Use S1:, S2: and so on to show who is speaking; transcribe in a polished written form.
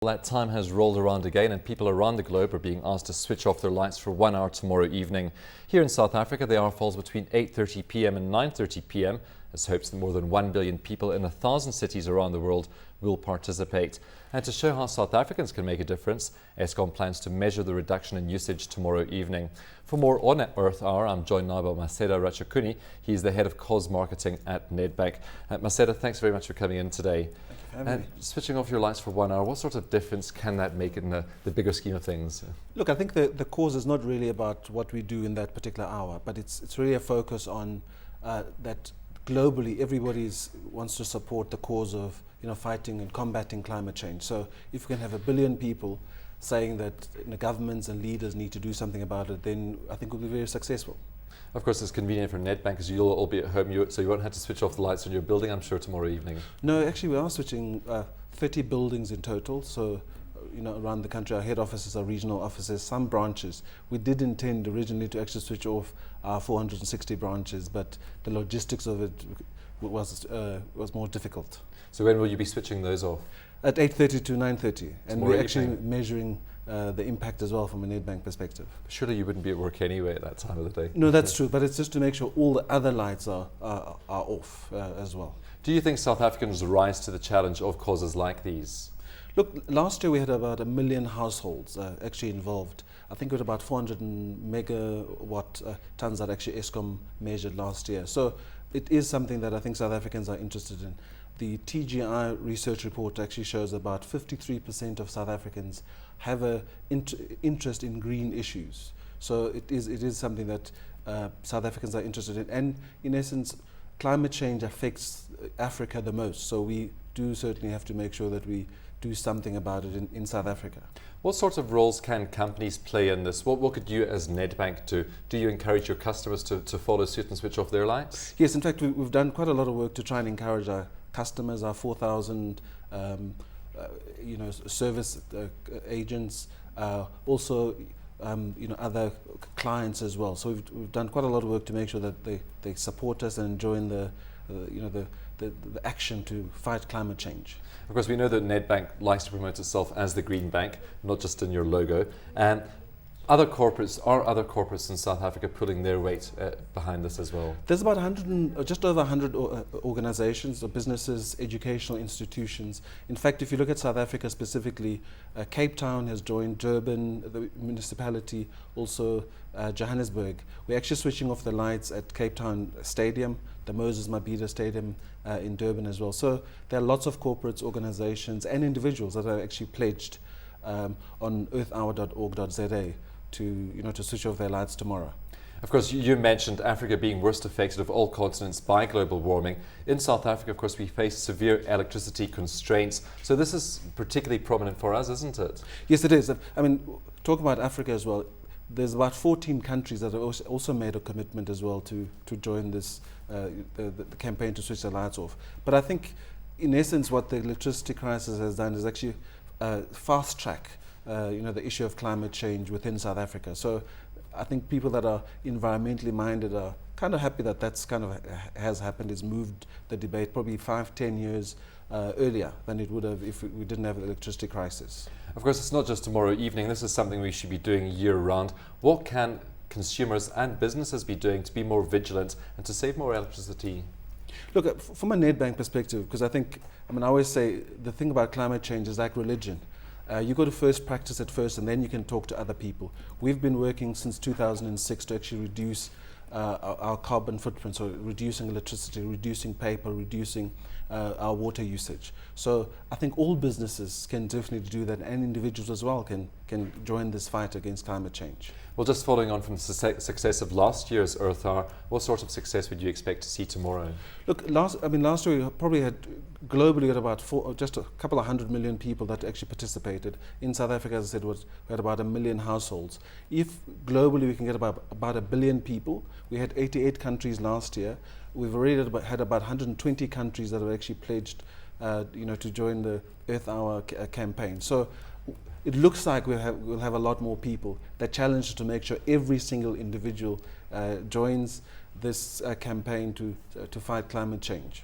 S1: Well, that time has rolled around again and people around the globe are being asked to switch off their lights for 1 hour tomorrow evening. Here in South Africa, the hour falls between 8:30 p.m. and 9:30 p.m. as hopes that more than 1 billion people in 1,000 cities around the world will participate. And to show how South Africans can make a difference, Eskom plans to measure the reduction in usage tomorrow evening. For more on Earth Hour, I'm joined now by Maseda Ratshikuni. He's the head of COS marketing at Nedbank. Maseda, thanks very much for coming in today. And switching off your lights for 1 hour, what sort of difference can that make in the bigger scheme of things?
S2: Look, I think the cause is not really about what we do in that particular hour, but it's really a focus on that globally everybody wants to support the cause of fighting and combating climate change. So if we can have 1 billion people saying that governments and leaders need to do something about it, then I think we'll be very successful.
S1: Of course, it's convenient for Nedbank because you'll all be at home, so you won't have to switch off the lights on your building, I'm sure, tomorrow evening.
S2: No, actually we are switching 30 buildings in total, so around the country, our head offices, our regional offices, some branches. We did intend originally to actually switch off our 460 branches, but the logistics of it was more difficult.
S1: So when will you be switching those off?
S2: At 8:30 to 9:30, and we're actually measuring the impact as well from a Nedbank perspective.
S1: Surely you wouldn't be at work anyway at that time of the day.
S2: No, that's true, but it's just to make sure all the other lights are off as well.
S1: Do you think South Africans rise to the challenge of causes like these?
S2: Look, last year we had about 1 million households actually involved. I think it was about 400 megawatt tons that actually Eskom measured last year. So it is something that I think South Africans are interested in. The TGI research report actually shows about 53% of South Africans have an interest in green issues. So it is something that South Africans are interested in. And in essence, climate change affects Africa the most. So we do certainly have to make sure that we do something about it in South Africa.
S1: What sorts of roles can companies play in this? What could you as Nedbank do? Do you encourage your customers to follow suit and switch off their lights?
S2: Yes, in fact, we've done quite a lot of work to try and encourage our customers, our 4,000 service agents, also other clients as well. So we've done quite a lot of work to make sure that they support us and join the action to fight climate change.
S1: Of course, we know that Nedbank likes to promote itself as the green bank, not just in your logo. And other corporates in South Africa pulling their weight behind this as well?
S2: There's about just over 100 organizations or businesses, educational institutions. In fact, if you look at South Africa specifically, Cape Town has joined, Durban, the municipality, also Johannesburg. We're actually switching off the lights at Cape Town Stadium, the Moses Mabhida Stadium in Durban as well. So there are lots of corporates, organizations and individuals that are actually pledged on earthhour.org.za to switch off their lights tomorrow.
S1: Of course, you mentioned Africa being worst affected of all continents by global warming. In South Africa, of course, we face severe electricity constraints. So this is particularly prominent for us, isn't it?
S2: Yes, it is. I mean, talk about Africa as well. There's about 14 countries that have also made a commitment as well to join this the campaign to switch the lights off. But I think, in essence, what the electricity crisis has done is actually fast track the issue of climate change within South Africa. So I think people that are environmentally minded are kind of happy that that's kind of has happened. It's moved the debate probably 5-10 years earlier than it would have if we didn't have the electricity crisis.
S1: Of course, it's not just tomorrow evening. This is something we should be doing year round. What can consumers and businesses be doing to be more vigilant and to save more electricity?
S2: Look, from a Nedbank perspective, because I always say the thing about climate change is like religion. You got to first practice it first and then you can talk to other people. We've been working since 2006 to actually reduce our carbon footprint, so reducing electricity, reducing paper, reducing our water usage. So I think all businesses can definitely do that, and individuals as well can join this fight against climate change.
S1: Well, just following on from the success of last year's Earth Hour, what sort of success would you expect to see tomorrow?
S2: Look, last year we probably had globally about just a couple of 100 million people that actually participated. In South Africa, as I said, we had about 1 million households. If globally we can get about 1 billion people, we had 88 countries last year. We've already had about 120 countries that have actually pledged to join the Earth Hour campaign. So it looks like we'll have a lot more people. The challenge is to make sure every single individual joins this campaign to fight climate change.